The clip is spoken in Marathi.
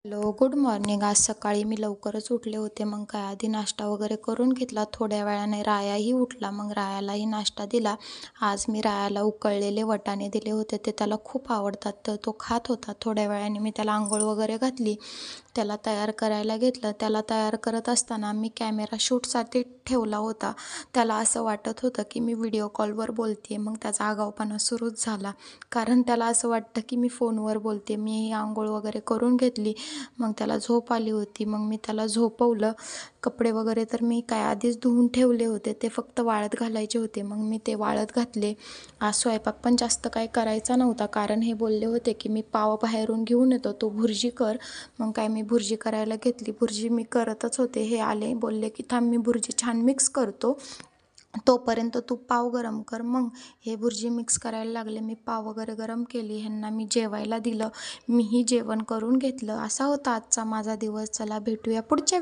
Hello, good morning. आज सकाळी मी लवकरच उठले होते. मग काय आधी नाश्ता वगैरे करून घेतला. थोड्या वेळाने रायाही उठला. मग रायालाही नाश्ता दिला. आज मी रायाला उकळलेले वाटाणे दिले होते. ते त्याला खूप आवडतात, तर तो खात होता. थोड्या वेळाने मी त्याला अंघोळ वगैरे घातली. त्याला तयार करायला घेतलं. त्याला तयार करत असताना मी कॅमेरा शूटसाठी ठेवला होता. त्याला असं वाटत होतं की मी व्हिडिओ कॉलवर बोलते. मग त्याचा आगाऊपणा सुरूच झाला, कारण त्याला असं वाटतं की मी फोनवर बोलते. मी अंघोळ वगैरे करून घेतली. मग त्याला झोप आली होती. मग मी त्याला झोपवलं. कपडे वगैरे तर मी काय आधीच धुवून ठेवले होते, ते फक्त वाळत घालायचे होते. मग मी ते वाळत घातले. आज स्वयंपाक पण जास्त काही करायचा नव्हता, कारण हे बोलले होते की मी पाव बाहेरून घेऊन येतो, तो भुर्जी कर. मग काय मी भुर्जी करायला घेतली. भुर्जी मी करतच होते. हे आले, बोलले की थांब मी भुर्जी छान मिक्स करतो, तोपर्यंत तू पाव गरम कर. मग हे भुर्जी मिक्स करायला लागले. मी पाव वगैरे गरम केली. ह्यांना मी जेवायला दिलं. मीही जेवण करून घेतलं. असा होता आजचा माझा दिवस. चला भेटूया पुढच्या